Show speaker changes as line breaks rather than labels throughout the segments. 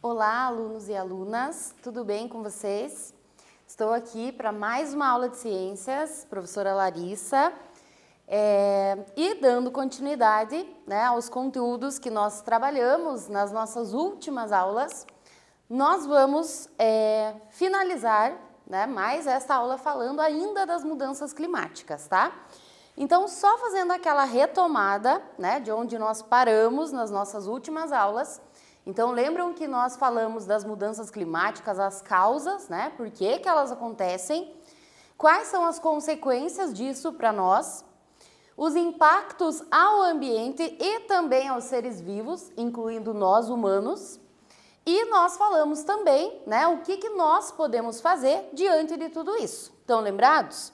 Olá, alunos e alunas, tudo bem com vocês? Estou aqui para mais uma aula de ciências, professora Larissa, e dando continuidade, né, aos conteúdos que nós trabalhamos nas nossas últimas aulas. Nós vamos finalizar, né, mais esta aula falando ainda das mudanças climáticas, tá? Então, só fazendo aquela retomada, né, de onde nós paramos nas nossas últimas aulas. Então, lembram que nós falamos das mudanças climáticas, as causas, né? Por que elas acontecem? Quais são as consequências disso para nós? Os impactos ao ambiente e também aos seres vivos, incluindo nós humanos. E nós falamos também, né, o que nós podemos fazer diante de tudo isso. Estão lembrados?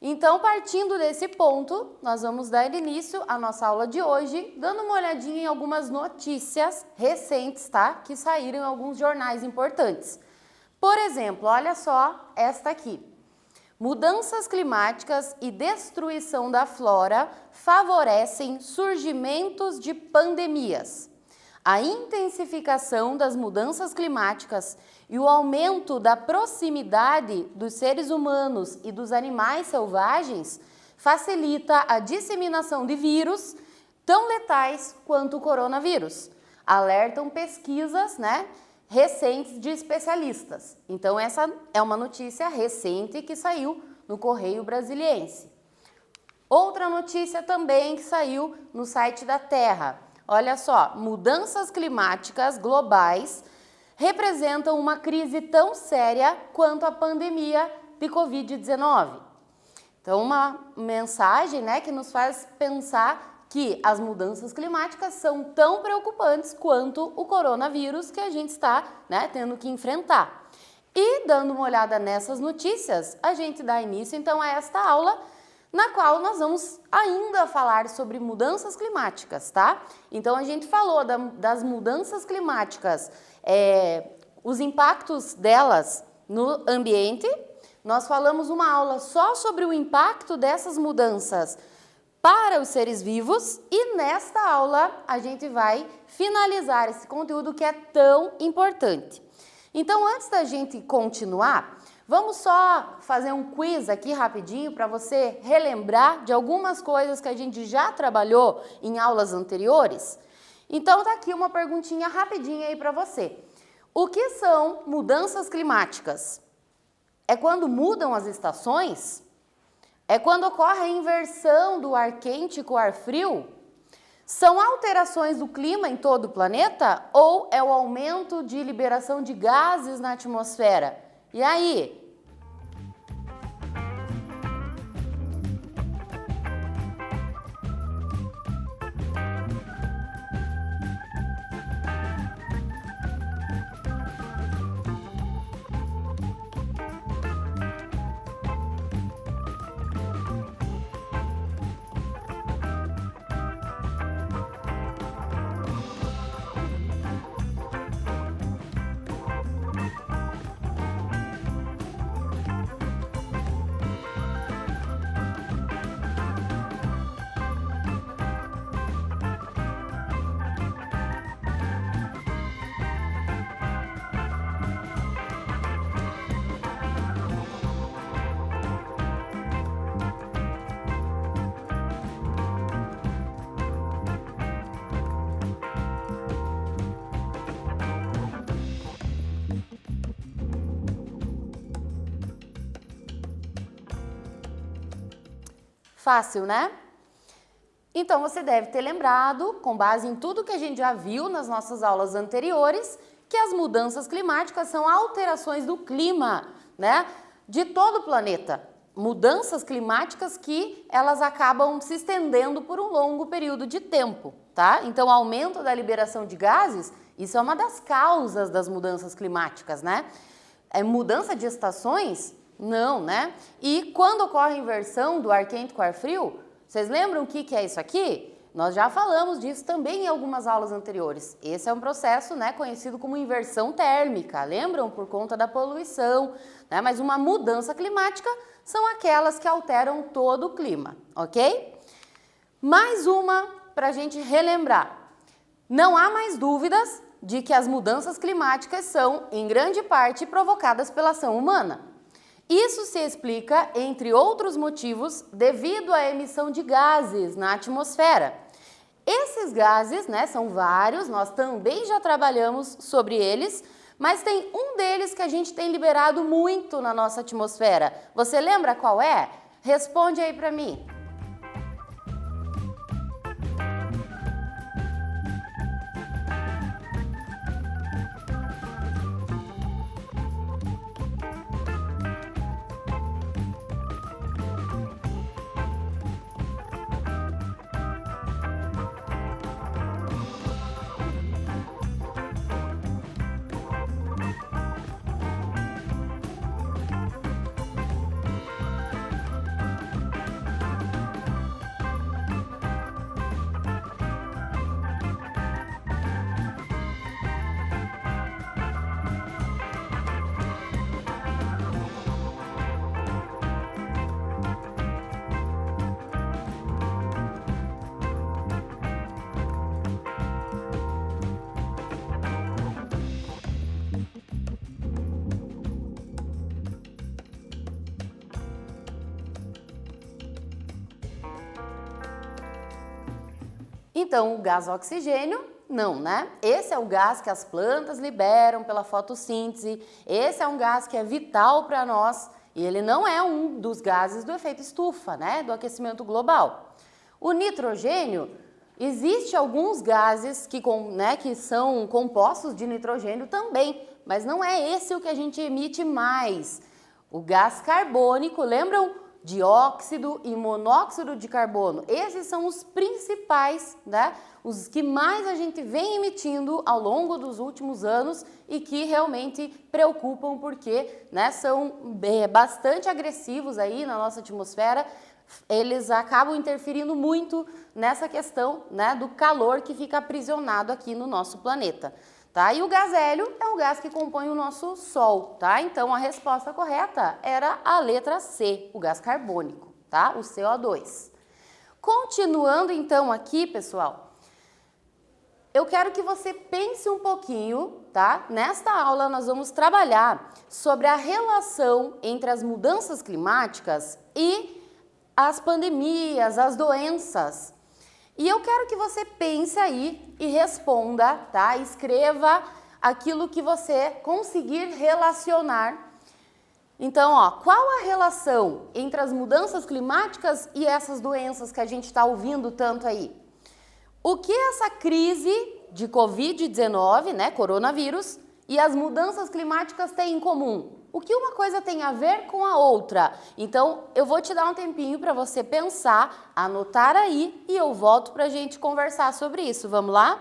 Então, partindo desse ponto, nós vamos dar início à nossa aula de hoje, dando uma olhadinha em algumas notícias recentes, tá? Que saíram em alguns jornais importantes. Por exemplo, olha só esta aqui. Mudanças climáticas e destruição da flora favorecem surgimentos de pandemias. A intensificação das mudanças climáticas e o aumento da proximidade dos seres humanos e dos animais selvagens facilita a disseminação de vírus tão letais quanto o coronavírus, alertam pesquisas, né, recentes de especialistas. Então, essa é uma notícia recente que saiu no Correio Brasiliense. Outra notícia também que saiu no site da Terra. Olha só, mudanças climáticas globais representam uma crise tão séria quanto a pandemia de Covid-19. Então, uma mensagem, né, que nos faz pensar que as mudanças climáticas são tão preocupantes quanto o coronavírus que a gente está, né, tendo que enfrentar. E, dando uma olhada nessas notícias, a gente dá início, então, a esta aula, na qual nós vamos ainda falar sobre mudanças climáticas, tá? Então, a gente falou das mudanças climáticas, os impactos delas no ambiente. Nós falamos uma aula só sobre o impacto dessas mudanças para os seres vivos e nesta aula a gente vai finalizar esse conteúdo que é tão importante. Então, antes da gente continuar, vamos só fazer um quiz aqui rapidinho para você relembrar de algumas coisas que a gente já trabalhou em aulas anteriores. Então, tá aqui uma perguntinha rapidinha aí para você. O que são mudanças climáticas? É quando mudam as estações? É quando ocorre a inversão do ar quente com o ar frio? São alterações do clima em todo o planeta? Ou é o aumento de liberação de gases na atmosfera? E aí? Fácil, né? Então, você deve ter lembrado, com base em tudo que a gente já viu nas nossas aulas anteriores, que as mudanças climáticas são alterações do clima, né, de todo o planeta. Mudanças climáticas que elas acabam se estendendo por um longo período de tempo, tá? Então, o aumento da liberação de gases, isso é uma das causas das mudanças climáticas, né? Mudança de estações? Não, né? E quando ocorre a inversão do ar quente com o ar frio, vocês lembram o que é isso aqui? Nós já falamos disso também em algumas aulas anteriores. Esse é um processo, né, conhecido como inversão térmica, lembram? Por conta da poluição, né? Mas uma mudança climática são aquelas que alteram todo o clima, ok? Mais uma para a gente relembrar. Não há mais dúvidas de que as mudanças climáticas são, em grande parte, provocadas pela ação humana. Isso se explica, entre outros motivos, devido à emissão de gases na atmosfera. Esses gases, né, são vários, nós também já trabalhamos sobre eles, mas tem um deles que a gente tem liberado muito na nossa atmosfera. Você lembra qual é? Responde aí para mim. Então, o gás oxigênio, não, né? Esse é o gás que as plantas liberam pela fotossíntese, esse é um gás que é vital para nós e ele não é um dos gases do efeito estufa, né? Do aquecimento global. O nitrogênio, existe alguns gases que são compostos de nitrogênio também, mas não é esse o que a gente emite mais. O gás carbônico, lembram? Dióxido e monóxido de carbono. Esses são os principais, né? Os que mais a gente vem emitindo ao longo dos últimos anos e que realmente preocupam porque, né, são bastante agressivos aí na nossa atmosfera. Eles acabam interferindo muito nessa questão, né, do calor que fica aprisionado aqui no nosso planeta. Tá? E o gás hélio é o gás que compõe o nosso Sol, tá? Então a resposta correta era a letra C, o gás carbônico, tá? O CO2. Continuando então aqui, pessoal, eu quero que você pense um pouquinho, tá? Nesta aula nós vamos trabalhar sobre a relação entre as mudanças climáticas e as pandemias, as doenças. E eu quero que você pense aí e responda, tá? Escreva aquilo que você conseguir relacionar. Então, ó, qual a relação entre as mudanças climáticas e essas doenças que a gente está ouvindo tanto aí? O que essa crise de Covid-19, né, coronavírus, e as mudanças climáticas têm em comum? O que uma coisa tem a ver com a outra? Então, eu vou te dar um tempinho para você pensar, anotar aí e eu volto para a gente conversar sobre isso. Vamos lá?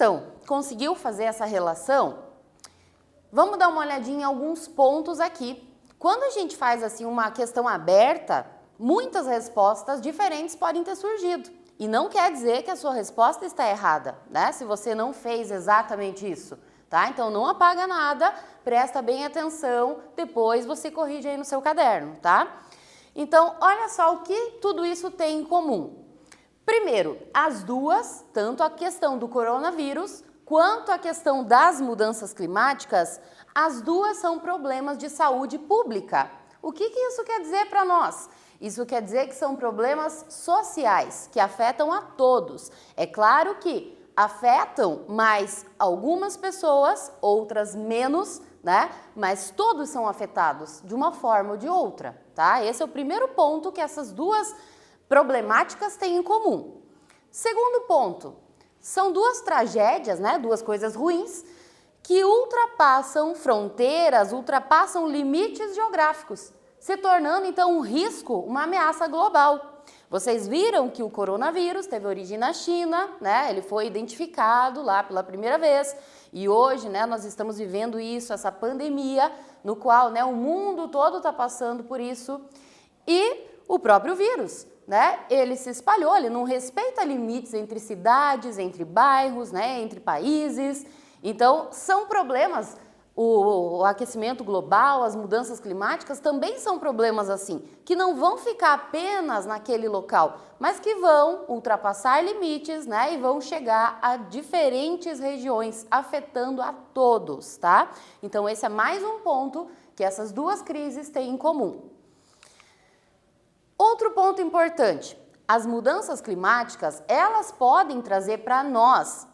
então, conseguiu fazer essa relação? Vamos dar uma olhadinha em alguns pontos aqui. Quando a gente faz assim uma questão aberta, muitas respostas diferentes podem ter surgido. E não quer dizer que a sua resposta está errada, né? Se você não fez exatamente isso, tá? Então não apaga nada, presta bem atenção, depois você corrige aí no seu caderno, tá? Então, olha só o que tudo isso tem em comum. Primeiro, as duas, tanto a questão do coronavírus quanto a questão das mudanças climáticas, as duas são problemas de saúde pública. O que isso quer dizer para nós? Isso quer dizer que são problemas sociais, que afetam a todos. É claro que afetam mais algumas pessoas, outras menos, né? Mas todos são afetados de uma forma ou de outra, tá? Esse é o primeiro ponto que essas duas problemáticas têm em comum. Segundo ponto, são duas tragédias, né? Duas coisas ruins que ultrapassam fronteiras, ultrapassam limites geográficos, se tornando então um risco, uma ameaça global. Vocês viram que o coronavírus teve origem na China, né? Ele foi identificado lá pela primeira vez e hoje, né, nós estamos vivendo isso, essa pandemia, no qual, né, o mundo todo está passando por isso. E o próprio vírus, né? Ele se espalhou, ele não respeita limites entre cidades, entre bairros, né, entre países. Então, são problemas. O aquecimento global, as mudanças climáticas também são problemas assim, que não vão ficar apenas naquele local, mas que vão ultrapassar limites, né, e vão chegar a diferentes regiões, afetando a todos, tá? Então, esse é mais um ponto que essas duas crises têm em comum. Outro ponto importante, as mudanças climáticas, elas podem trazer para nós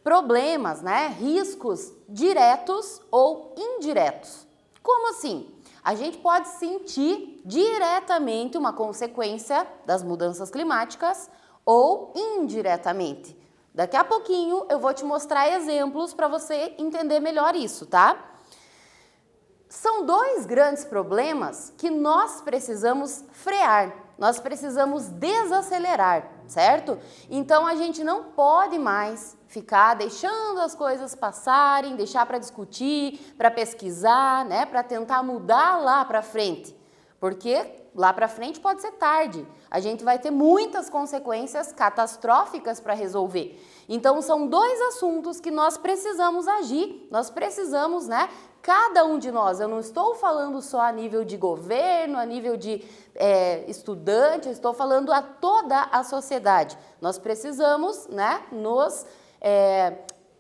problemas, né, riscos diretos ou indiretos. Como assim? A gente pode sentir diretamente uma consequência das mudanças climáticas ou indiretamente. Daqui a pouquinho eu vou te mostrar exemplos para você entender melhor isso, tá? São dois grandes problemas que nós precisamos frear, nós precisamos desacelerar, certo? Então a gente não pode mais ficar deixando as coisas passarem, deixar para discutir, para pesquisar, né, para tentar mudar lá para frente, porque lá para frente pode ser tarde. A gente vai ter muitas consequências catastróficas para resolver. Então são dois assuntos que nós precisamos agir, nós precisamos, né, cada um de nós, eu não estou falando só a nível de governo, a nível de estudante, eu estou falando a toda a sociedade. Nós precisamos, né, nos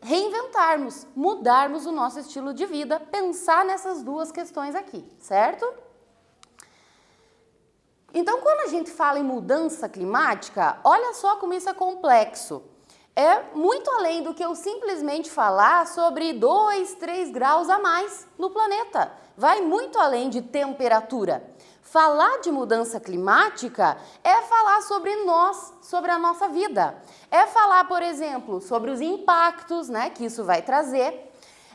reinventarmos, mudarmos o nosso estilo de vida, pensar nessas duas questões aqui, certo? Então, quando a gente fala em mudança climática, olha só como isso é complexo. É muito além do que eu simplesmente falar sobre 2, 3 graus a mais no planeta. Vai muito além de temperatura. Falar de mudança climática é falar sobre nós, sobre a nossa vida. É falar, por exemplo, sobre os impactos, né, que isso vai trazer.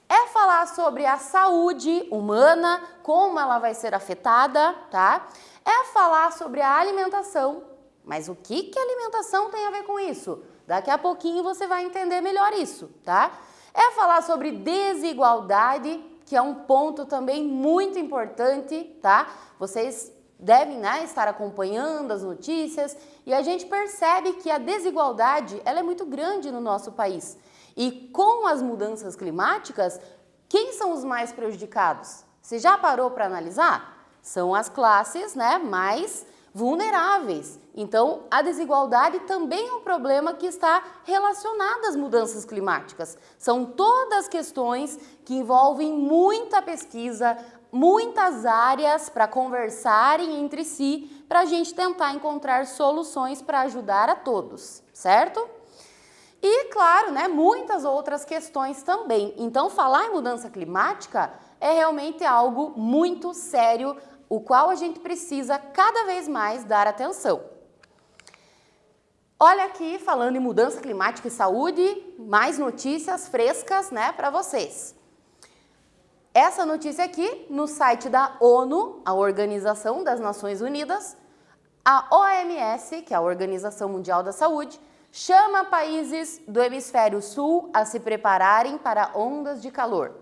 É falar sobre a saúde humana, como ela vai ser afetada, tá? É falar sobre a alimentação. Mas o que a alimentação tem a ver com isso? Daqui a pouquinho você vai entender melhor isso, tá? É falar sobre desigualdade, que é um ponto também muito importante, tá? Vocês devem, né, estar acompanhando as notícias e a gente percebe que a desigualdade ela é muito grande no nosso país. E com as mudanças climáticas, quem são os mais prejudicados? Você já parou para analisar? São as classes, né, mais vulneráveis. Então, a desigualdade também é um problema que está relacionado às mudanças climáticas. São todas questões que envolvem muita pesquisa, muitas áreas para conversarem entre si, para a gente tentar encontrar soluções para ajudar a todos, certo? E, claro, né, muitas outras questões também. Então, falar em mudança climática é realmente algo muito sério, o qual a gente precisa cada vez mais dar atenção. Olha aqui, falando em mudança climática e saúde, mais notícias frescas, né, para vocês. Essa notícia aqui, no site da ONU, a Organização das Nações Unidas, a OMS, que é a Organização Mundial da Saúde, chama países do hemisfério sul a se prepararem para ondas de calor.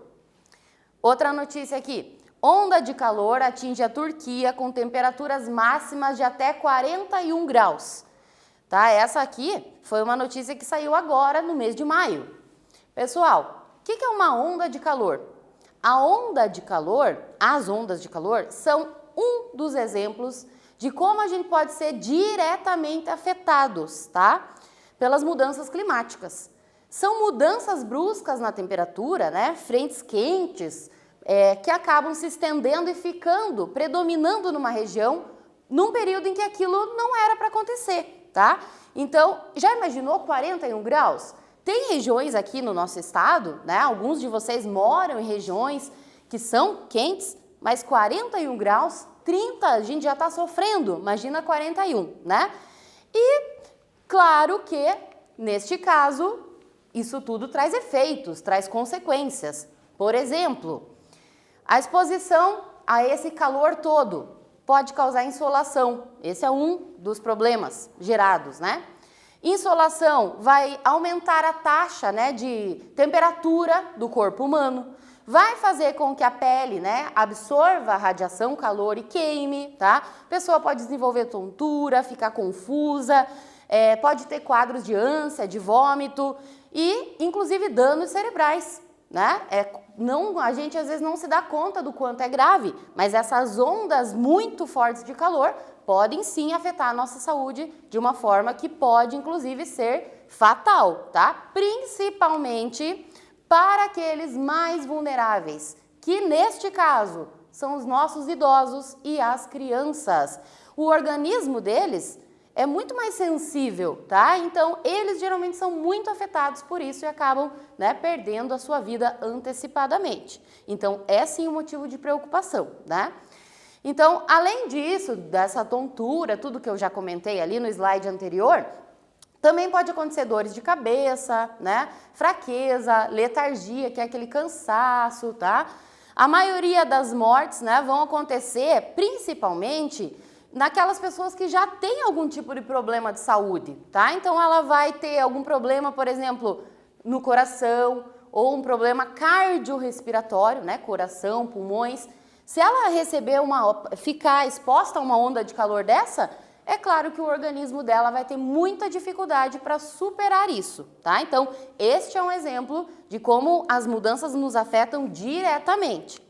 Outra notícia aqui. Onda de calor atinge a Turquia com temperaturas máximas de até 41 graus. Tá? Essa aqui foi uma notícia que saiu agora no mês de maio. Pessoal, o que é uma onda de calor? A onda de calor, as ondas de calor, são um dos exemplos de como a gente pode ser diretamente afetados, tá? Pelas mudanças climáticas. São mudanças bruscas na temperatura, né? Frentes quentes, que acabam se estendendo e ficando, predominando numa região, num período em que aquilo não era para acontecer, tá? Então, já imaginou 41 graus? Tem regiões aqui no nosso estado, né? Alguns de vocês moram em regiões que são quentes, mas 41 graus, 30, a gente já está sofrendo, imagina 41, né? E claro que, neste caso, isso tudo traz efeitos, traz consequências. Por exemplo, a exposição a esse calor todo pode causar insolação. Esse é um dos problemas gerados, né? Insolação vai aumentar a taxa, né, de temperatura do corpo humano, vai fazer com que a pele, né, absorva a radiação, calor e queime, tá? A pessoa pode desenvolver tontura, ficar confusa, pode ter quadros de ânsia, de vômito e, inclusive, danos cerebrais, né? A gente às vezes não se dá conta do quanto é grave, mas essas ondas muito fortes de calor podem sim afetar a nossa saúde de uma forma que pode, inclusive, ser fatal, tá? Principalmente para aqueles mais vulneráveis, que neste caso são os nossos idosos e as crianças. O organismo deles é muito mais sensível, tá? Então, eles geralmente são muito afetados por isso e acabam, né, perdendo a sua vida antecipadamente. Então, é sim um motivo de preocupação, né? Então, além disso, dessa tontura, tudo que eu já comentei ali no slide anterior, também pode acontecer dores de cabeça, né? Fraqueza, letargia, que é aquele cansaço, tá? A maioria das mortes, né, vão acontecer principalmente naquelas pessoas que já têm algum tipo de problema de saúde, tá? Então, ela vai ter algum problema, por exemplo, no coração, ou um problema cardiorrespiratório, né? Coração, pulmões. Se ela ficar exposta a uma onda de calor dessa, é claro que o organismo dela vai ter muita dificuldade para superar isso, tá? Então, este é um exemplo de como as mudanças nos afetam diretamente.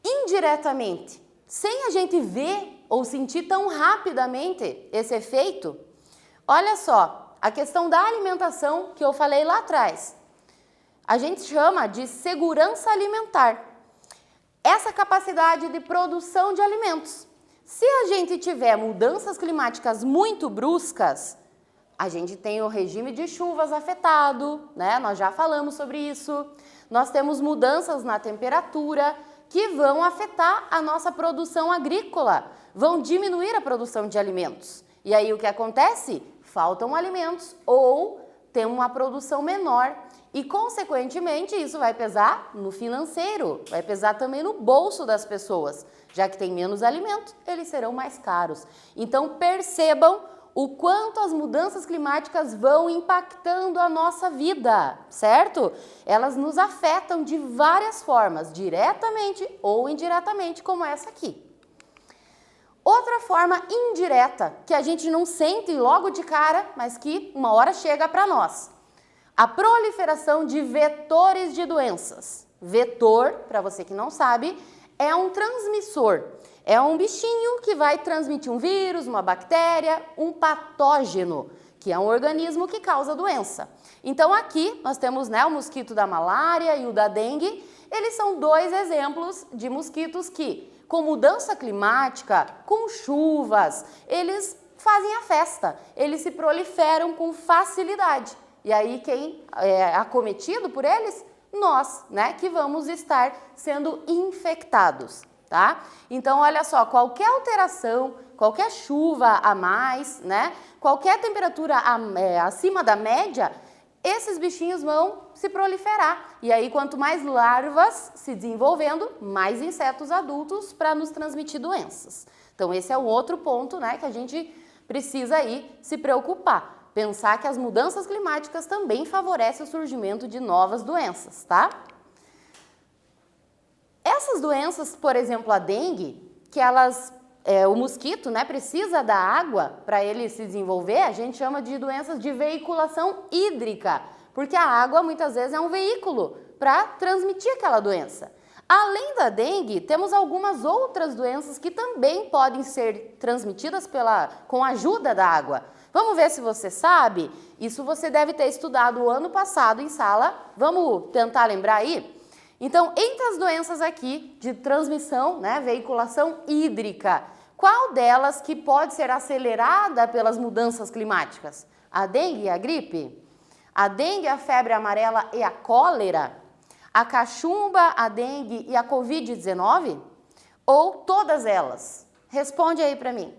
Indiretamente, sem a gente ver ou sentir tão rapidamente esse efeito, olha só, a questão da alimentação que eu falei lá atrás, a gente chama de segurança alimentar. Essa capacidade de produção de alimentos. Se a gente tiver mudanças climáticas muito bruscas, a gente tem o regime de chuvas afetado, né? Nós já falamos sobre isso. Nós temos mudanças na temperatura que vão afetar a nossa produção agrícola, vão diminuir a produção de alimentos. E aí o que acontece? Faltam alimentos ou tem uma produção menor. E, consequentemente, isso vai pesar no financeiro, vai pesar também no bolso das pessoas. Já que tem menos alimento, eles serão mais caros. Então, percebam o quanto as mudanças climáticas vão impactando a nossa vida, certo? Elas nos afetam de várias formas, diretamente ou indiretamente, como essa aqui. Outra forma indireta, que a gente não sente logo de cara, mas que uma hora chega para nós. A proliferação de vetores de doenças. Vetor, para você que não sabe, é um transmissor. É um bichinho que vai transmitir um vírus, uma bactéria, um patógeno, que é um organismo que causa doença. Então aqui nós temos, né, o mosquito da malária e o da dengue. Eles são dois exemplos de mosquitos que, com mudança climática, com chuvas, eles fazem a festa. Eles se proliferam com facilidade. E aí quem é acometido por eles? Nós, né, que vamos estar sendo infectados, tá? Então, olha só, qualquer alteração, qualquer chuva a mais, né, qualquer temperatura acima da média, esses bichinhos vão se proliferar. E aí, quanto mais larvas se desenvolvendo, mais insetos adultos para nos transmitir doenças. Então, esse é um outro ponto, né, que a gente precisa aí se preocupar. pensar que as mudanças climáticas também favorecem o surgimento de novas doenças, tá? Essas doenças, por exemplo, a dengue, que o mosquito, né, precisa da água para ele se desenvolver, a gente chama de doenças de veiculação hídrica, porque a água muitas vezes é um veículo para transmitir aquela doença. Além da dengue, temos algumas outras doenças que também podem ser transmitidas com a ajuda da água. Vamos ver se você sabe? Isso você deve ter estudado o ano passado em sala. Vamos tentar lembrar aí? Então, entre as doenças aqui de transmissão, né, veiculação hídrica, qual delas que pode ser acelerada pelas mudanças climáticas? A dengue e a gripe? A dengue, a febre amarela e a cólera? A cachumba, a dengue e a Covid-19? Ou todas elas? Responde aí para mim.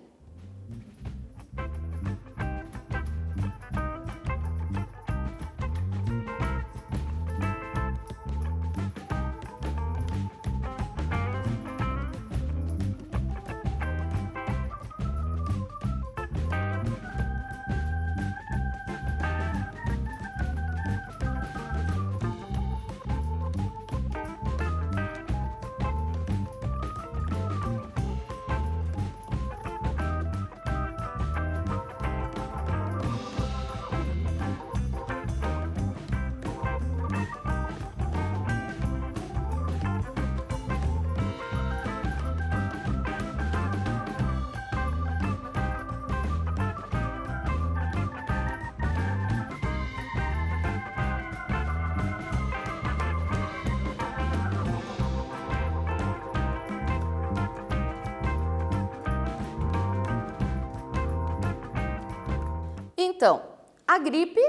Então, a gripe,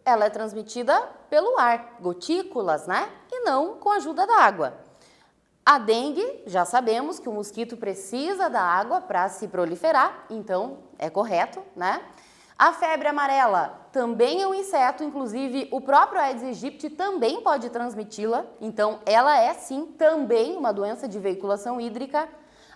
ela é transmitida pelo ar, gotículas, né? E não com a ajuda da água. A dengue, já sabemos que o mosquito precisa da água para se proliferar, então é correto, né? A febre amarela também é um inseto, inclusive o próprio Aedes aegypti também pode transmiti-la, então ela é sim também uma doença de veiculação hídrica.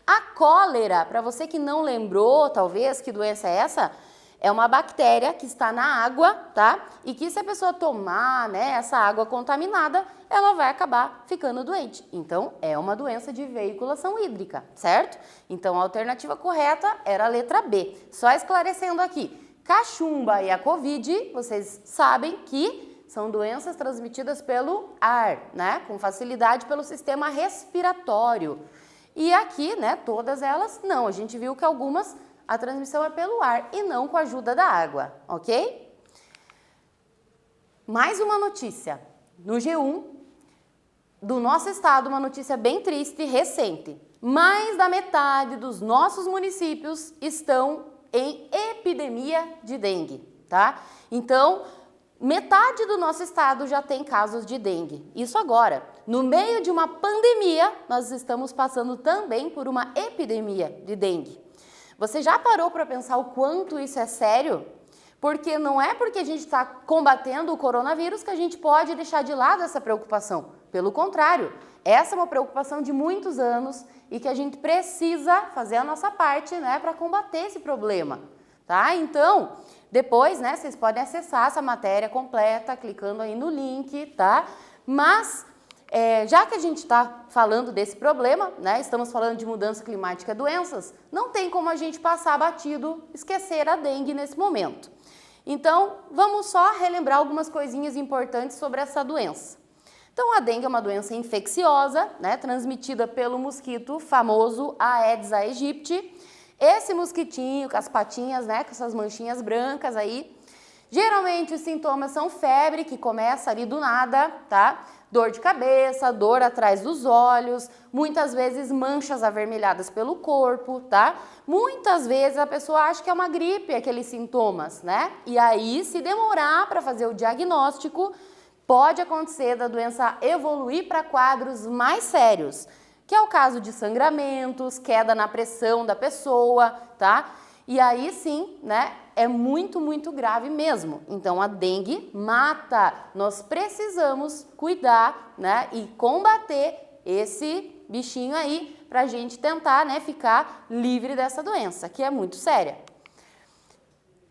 A cólera, para você que não lembrou, talvez, que doença é essa? É uma bactéria que está na água, tá? E que se a pessoa tomar, né, essa água contaminada, ela vai acabar ficando doente. Então, é uma doença de veiculação hídrica, certo? Então, a alternativa correta era a letra B. Só esclarecendo aqui, cachumba e a Covid, vocês sabem que são doenças transmitidas pelo ar, né? Com facilidade pelo sistema respiratório. E aqui, né, todas elas, não. A gente viu que algumas a transmissão é pelo ar e não com a ajuda da água, ok? Mais uma notícia. No G1 do nosso estado, uma notícia bem triste e recente. Mais da metade dos nossos municípios estão em epidemia de dengue, tá? Então, metade do nosso estado já tem casos de dengue. Isso agora. No meio de uma pandemia, nós estamos passando também por uma epidemia de dengue. Você já parou para pensar o quanto isso é sério? Porque não é porque a gente está combatendo o coronavírus que a gente pode deixar de lado essa preocupação. Pelo contrário, essa é uma preocupação de muitos anos e que a gente precisa fazer a nossa parte, né, para combater esse problema, tá? Então, depois, né, vocês podem acessar essa matéria completa clicando aí no link, tá? Mas já que a gente está falando desse problema, né, estamos falando de mudança climática e doenças, não tem como a gente passar batido, esquecer a dengue nesse momento. Então, vamos só relembrar algumas coisinhas importantes sobre essa doença. Então, a dengue é uma doença infecciosa, né, transmitida pelo mosquito famoso Aedes aegypti. Esse mosquitinho com as patinhas, né, com essas manchinhas brancas aí. Geralmente os sintomas são febre, que começa ali do nada, tá? Dor de cabeça, dor atrás dos olhos, muitas vezes manchas avermelhadas pelo corpo, tá? Muitas vezes a pessoa acha que é uma gripe, aqueles sintomas, né? E aí, se demorar para fazer o diagnóstico, pode acontecer da doença evoluir para quadros mais sérios, que é o caso de sangramentos, queda na pressão da pessoa, tá? E aí sim, né, é muito, muito grave mesmo. Então, a dengue mata. Nós precisamos cuidar, né, e combater esse bichinho aí para a gente tentar, né, ficar livre dessa doença, que é muito séria.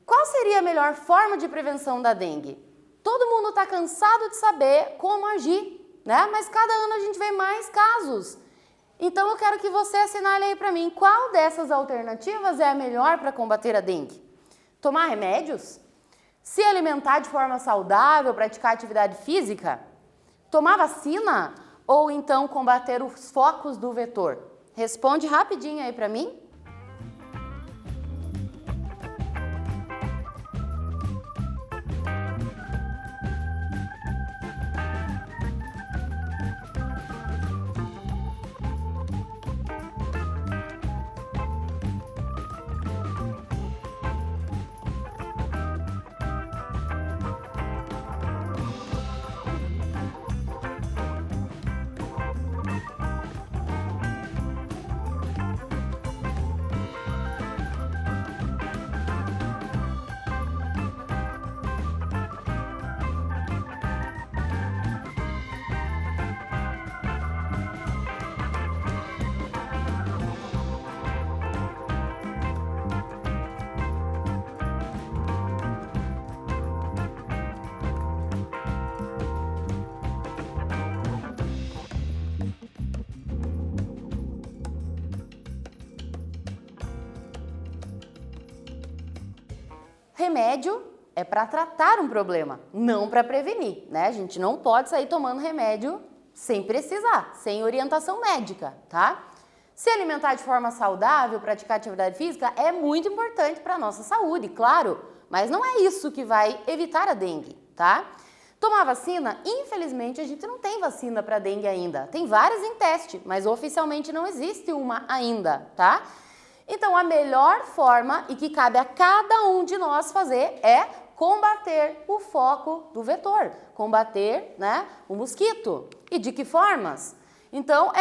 qual seria a melhor forma de prevenção da dengue? Todo mundo está cansado de saber como agir, né? Mas cada ano a gente vê mais casos. Então eu quero que você assinale aí para mim qual dessas alternativas é a melhor para combater a dengue. Tomar remédios? Se alimentar de forma saudável, praticar atividade física? Tomar vacina? Ou então combater os focos do vetor? Responde rapidinho aí para mim. Remédio é para tratar um problema, não para prevenir, né? A gente não pode sair tomando remédio sem precisar, sem orientação médica, tá? Se alimentar de forma saudável, praticar atividade física é muito importante para a nossa saúde, claro, mas não é isso que vai evitar a dengue, tá? Tomar vacina, infelizmente a gente não tem vacina para dengue ainda. Tem várias em teste, mas oficialmente não existe uma ainda, tá? Então, a melhor forma e que cabe a cada um de nós fazer é combater o foco do vetor, combater, né, o mosquito. E de que formas? Então,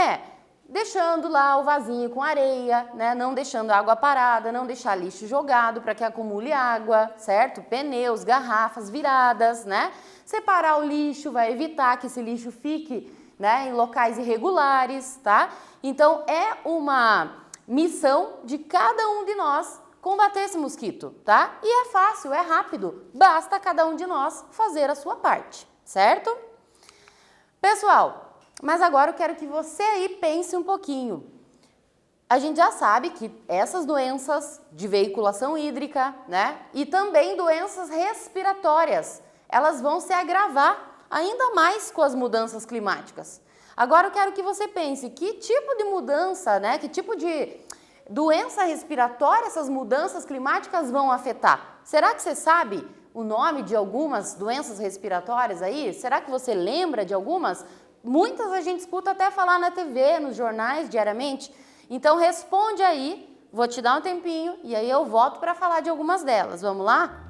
deixando lá o vasinho com areia, né, não deixando água parada, não deixar lixo jogado para que acumule água, certo? Pneus, garrafas viradas, né? Separar o lixo vai evitar que esse lixo fique, né, em locais irregulares, tá? Então, é uma missão de cada um de nós combater esse mosquito, tá? E é fácil, é rápido, basta cada um de nós fazer a sua parte, certo? Pessoal, mas agora eu quero que você aí pense um pouquinho. A gente já sabe que essas doenças de veiculação hídrica, né, e também doenças respiratórias, elas vão se agravar ainda mais com as mudanças climáticas. Agora eu quero que você pense, que tipo de mudança, né, que tipo de doença respiratória essas mudanças climáticas vão afetar? Será que você sabe o nome de algumas doenças respiratórias aí? Será que você lembra de algumas? Muitas a gente escuta até falar na TV, nos jornais, diariamente. Então responde aí, vou te dar um tempinho e aí eu volto para falar de algumas delas. Vamos lá?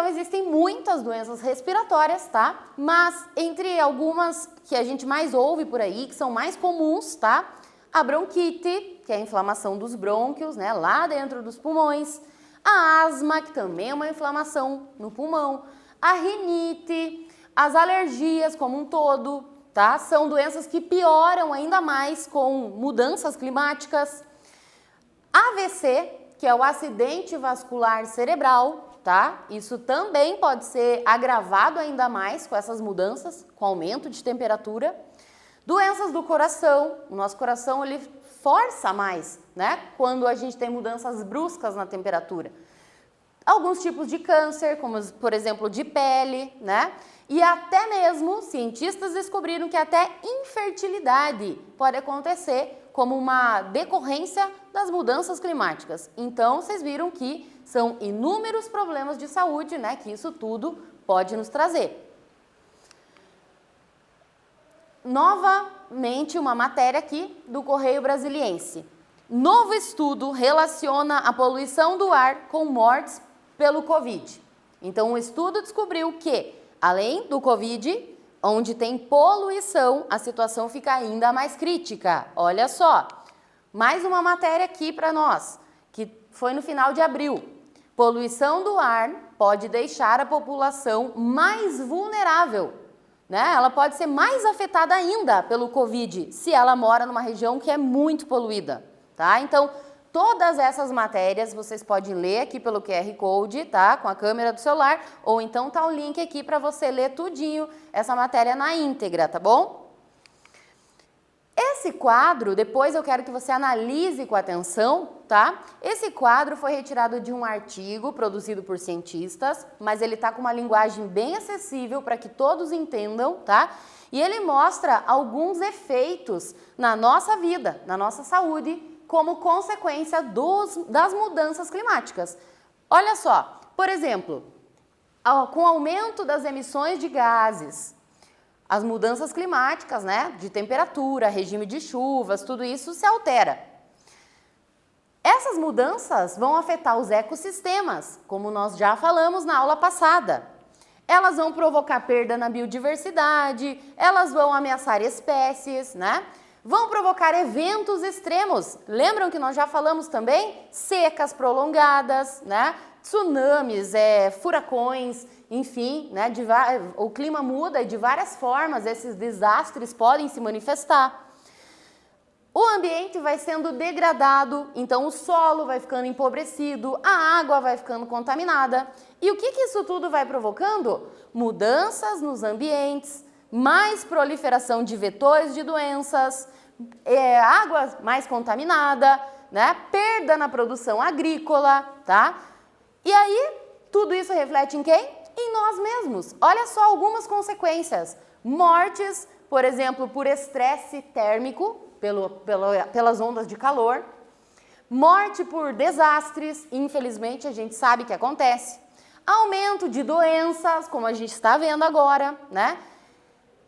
Então, existem muitas doenças respiratórias, tá? Mas entre algumas que a gente mais ouve por aí, que são mais comuns, tá? A bronquite, que é a inflamação dos brônquios, né? Lá dentro dos pulmões. A asma, que também é uma inflamação no pulmão. A rinite, as alergias como um todo, tá? São doenças que pioram ainda mais com mudanças climáticas. AVC, que é o acidente vascular cerebral, tá? Isso também pode ser agravado ainda mais com essas mudanças, com aumento de temperatura. Doenças do coração, o nosso coração ele força mais, né? Quando a gente tem mudanças bruscas na temperatura. Alguns tipos de câncer, como por exemplo de pele, né? E até mesmo cientistas descobriram que até infertilidade pode acontecer como uma decorrência das mudanças climáticas. Então, vocês viram que são inúmeros problemas de saúde, né, que isso tudo pode nos trazer. Novamente, uma matéria aqui do Correio Brasiliense. Novo estudo relaciona a poluição do ar com mortes pelo Covid. Então, o estudo descobriu que, além do Covid, onde tem poluição, a situação fica ainda mais crítica. Olha só, mais uma matéria aqui para nós, que foi no final de abril. Poluição do ar pode deixar a população mais vulnerável, né? Ela pode ser mais afetada ainda pelo Covid, se ela mora numa região que é muito poluída, tá? Então, todas essas matérias vocês podem ler aqui pelo QR Code, tá? Com a câmera do celular, ou então tá o link aqui para você ler tudinho essa matéria na íntegra, tá bom? Esse quadro, depois eu quero que você analise com atenção, tá? Esse quadro foi retirado de um artigo produzido por cientistas, mas ele tá com uma linguagem bem acessível para que todos entendam, tá? E ele mostra alguns efeitos na nossa vida, na nossa saúde, como consequência das mudanças climáticas. Olha só, por exemplo, com o aumento das emissões de gases, as mudanças climáticas, né, de temperatura, regime de chuvas, tudo isso se altera. Essas mudanças vão afetar os ecossistemas, como nós já falamos na aula passada. Elas vão provocar perda na biodiversidade, elas vão ameaçar espécies, né? Vão provocar eventos extremos. Lembram que nós já falamos também? Secas prolongadas, né? Tsunamis, furacões, enfim, né? O clima muda e de várias formas esses desastres podem se manifestar. O ambiente vai sendo degradado, então o solo vai ficando empobrecido, a água vai ficando contaminada. E o que isso tudo vai provocando? Mudanças nos ambientes, mais proliferação de vetores de doenças, água mais contaminada, né? Perda na produção agrícola, tá? E aí, tudo isso reflete em quem? Em nós mesmos. Olha só algumas consequências. Mortes, por exemplo, por estresse térmico, pelas ondas de calor. Morte por desastres, infelizmente a gente sabe que acontece. Aumento de doenças, como a gente está vendo agora, né?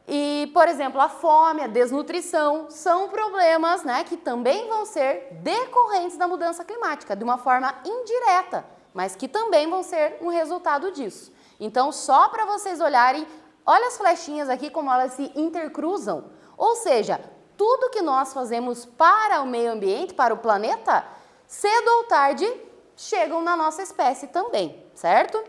E, por exemplo, a fome, a desnutrição, são problemas, né, que também vão ser decorrentes da mudança climática, de uma forma indireta, mas que também vão ser um resultado disso. Então, só para vocês olharem, olha as flechinhas aqui como elas se intercruzam. Ou seja, tudo que nós fazemos para o meio ambiente, para o planeta, cedo ou tarde, chegam na nossa espécie também, certo?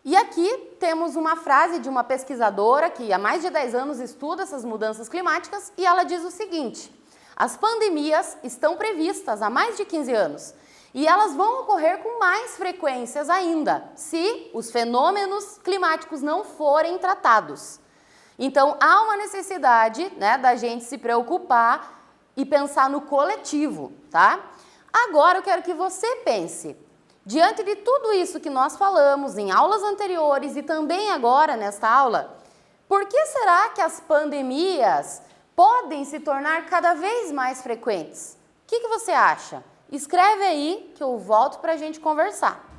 E aqui temos uma frase de uma pesquisadora que há mais de 10 anos estuda essas mudanças climáticas e ela diz o seguinte: as pandemias estão previstas há mais de 15 anos e elas vão ocorrer com mais frequências ainda, se os fenômenos climáticos não forem tratados. Então, há uma necessidade, né, da gente se preocupar e pensar no coletivo, tá? Agora eu quero que você pense, diante de tudo isso que nós falamos em aulas anteriores e também agora nesta aula, por que será que as pandemias podem se tornar cada vez mais frequentes? O que você acha? Escreve aí que eu volto para a gente conversar.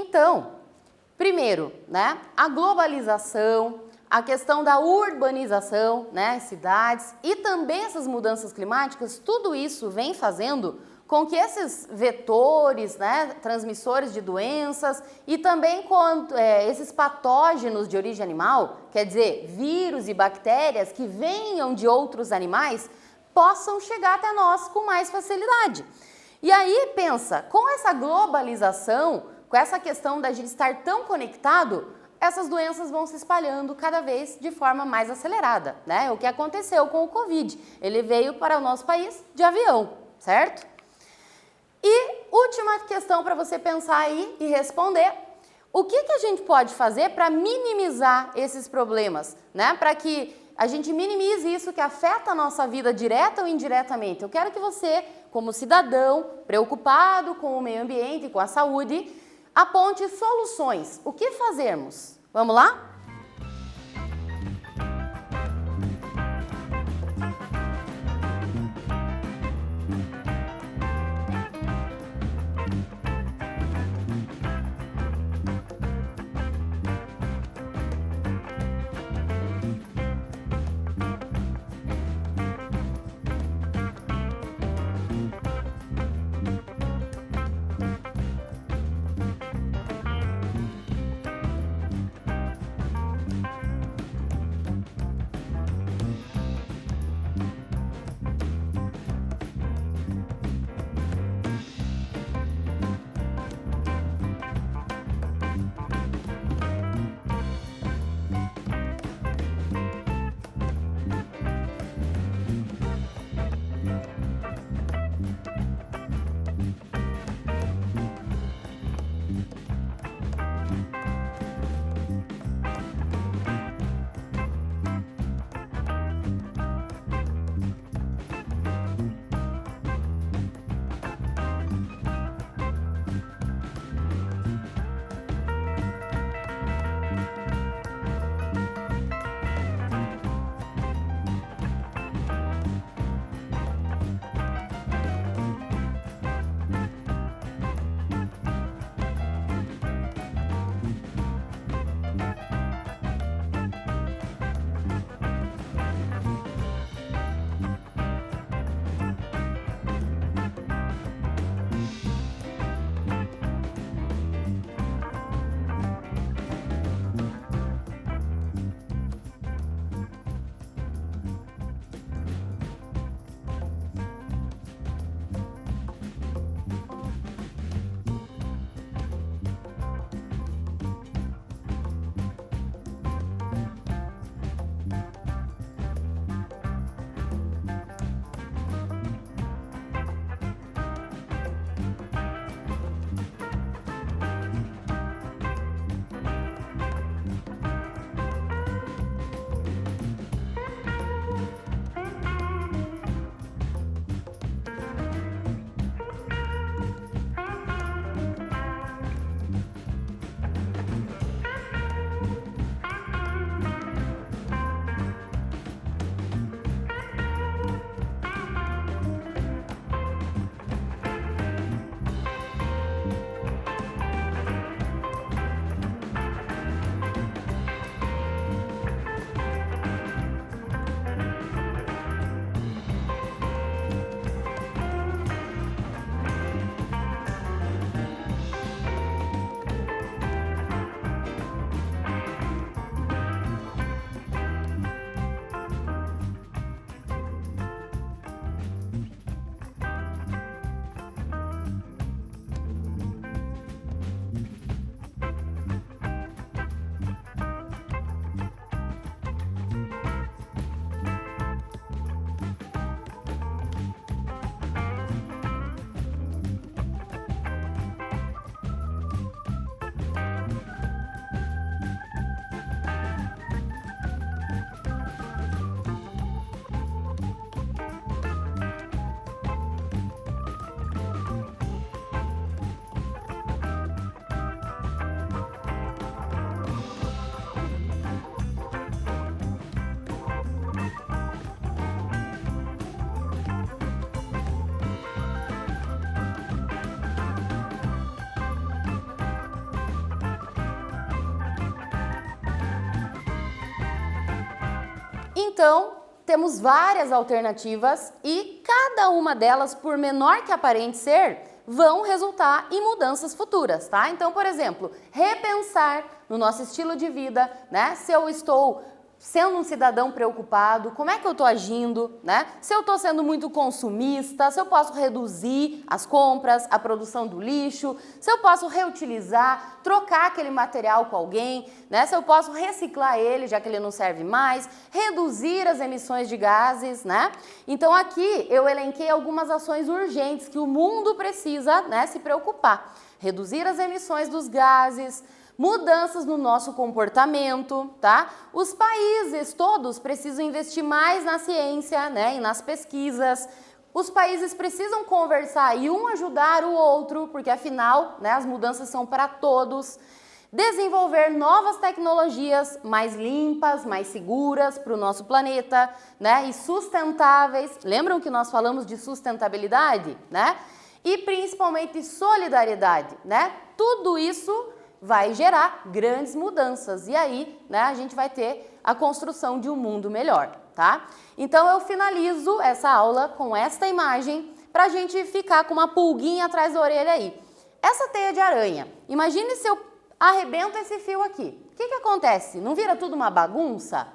Então, primeiro, né, a globalização, a questão da urbanização, né, cidades e também essas mudanças climáticas, tudo isso vem fazendo com que esses vetores, né, transmissores de doenças e também esses patógenos de origem animal, quer dizer, vírus e bactérias que venham de outros animais, possam chegar até nós com mais facilidade. E aí, pensa, com essa globalização, com essa questão da gente estar tão conectado, essas doenças vão se espalhando cada vez de forma mais acelerada, né? O que aconteceu com o Covid. Ele veio para o nosso país de avião, certo? E última questão para você pensar aí e responder. O que a gente pode fazer para minimizar esses problemas, né? Para que a gente minimize isso que afeta a nossa vida direta ou indiretamente. Eu quero que você, como cidadão preocupado com o meio ambiente e com a saúde, aponte soluções. O que fazermos? Vamos lá? Então, temos várias alternativas e cada uma delas, por menor que aparente ser, vão resultar em mudanças futuras, tá? Então, por exemplo, repensar no nosso estilo de vida, né? Se eu estou sendo um cidadão preocupado, como é que eu estou agindo, né? Se eu estou sendo muito consumista, se eu posso reduzir as compras, a produção do lixo, se eu posso reutilizar, trocar aquele material com alguém, né? Se eu posso reciclar ele, já que ele não serve mais, reduzir as emissões de gases, né? Então aqui eu elenquei algumas ações urgentes que o mundo precisa, né, se preocupar. Reduzir as emissões dos gases, mudanças no nosso comportamento, tá? Os países todos precisam investir mais na ciência, né, e nas pesquisas. Os países precisam conversar e um ajudar o outro, porque afinal, né, as mudanças são para todos. Desenvolver novas tecnologias mais limpas, mais seguras para o nosso planeta, né, e sustentáveis. Lembram que nós falamos de sustentabilidade, né? E principalmente solidariedade, né? Tudo isso vai gerar grandes mudanças e aí, né, a gente vai ter a construção de um mundo melhor, tá? Então eu finalizo essa aula com esta imagem para a gente ficar com uma pulguinha atrás da orelha aí. Essa teia de aranha, imagine se eu arrebento esse fio aqui. O que acontece? Não vira tudo uma bagunça?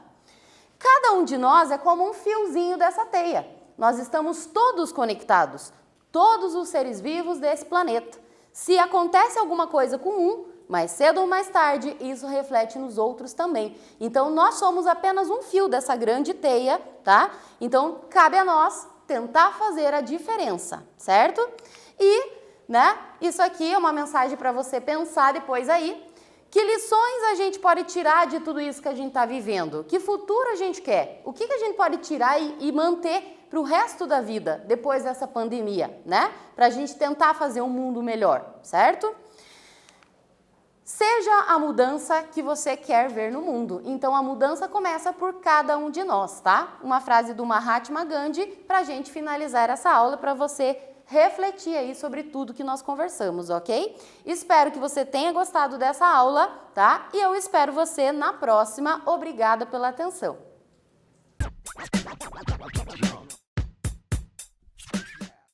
Cada um de nós é como um fiozinho dessa teia. Nós estamos todos conectados, todos os seres vivos desse planeta. Se acontece alguma coisa com um, mais cedo ou mais tarde, isso reflete nos outros também. Então, nós somos apenas um fio dessa grande teia, tá? Então, cabe a nós tentar fazer a diferença, certo? E, né, isso aqui é uma mensagem para você pensar depois aí. Que lições a gente pode tirar de tudo isso que a gente está vivendo? Que futuro a gente quer? O que a gente pode tirar e manter para o resto da vida, depois dessa pandemia, né? Para a gente tentar fazer um mundo melhor, certo? Seja a mudança que você quer ver no mundo. Então, a mudança começa por cada um de nós, tá? Uma frase do Mahatma Gandhi para a gente finalizar essa aula, para você refletir aí sobre tudo que nós conversamos, ok? Espero que você tenha gostado dessa aula, tá? E eu espero você na próxima. Obrigada pela atenção.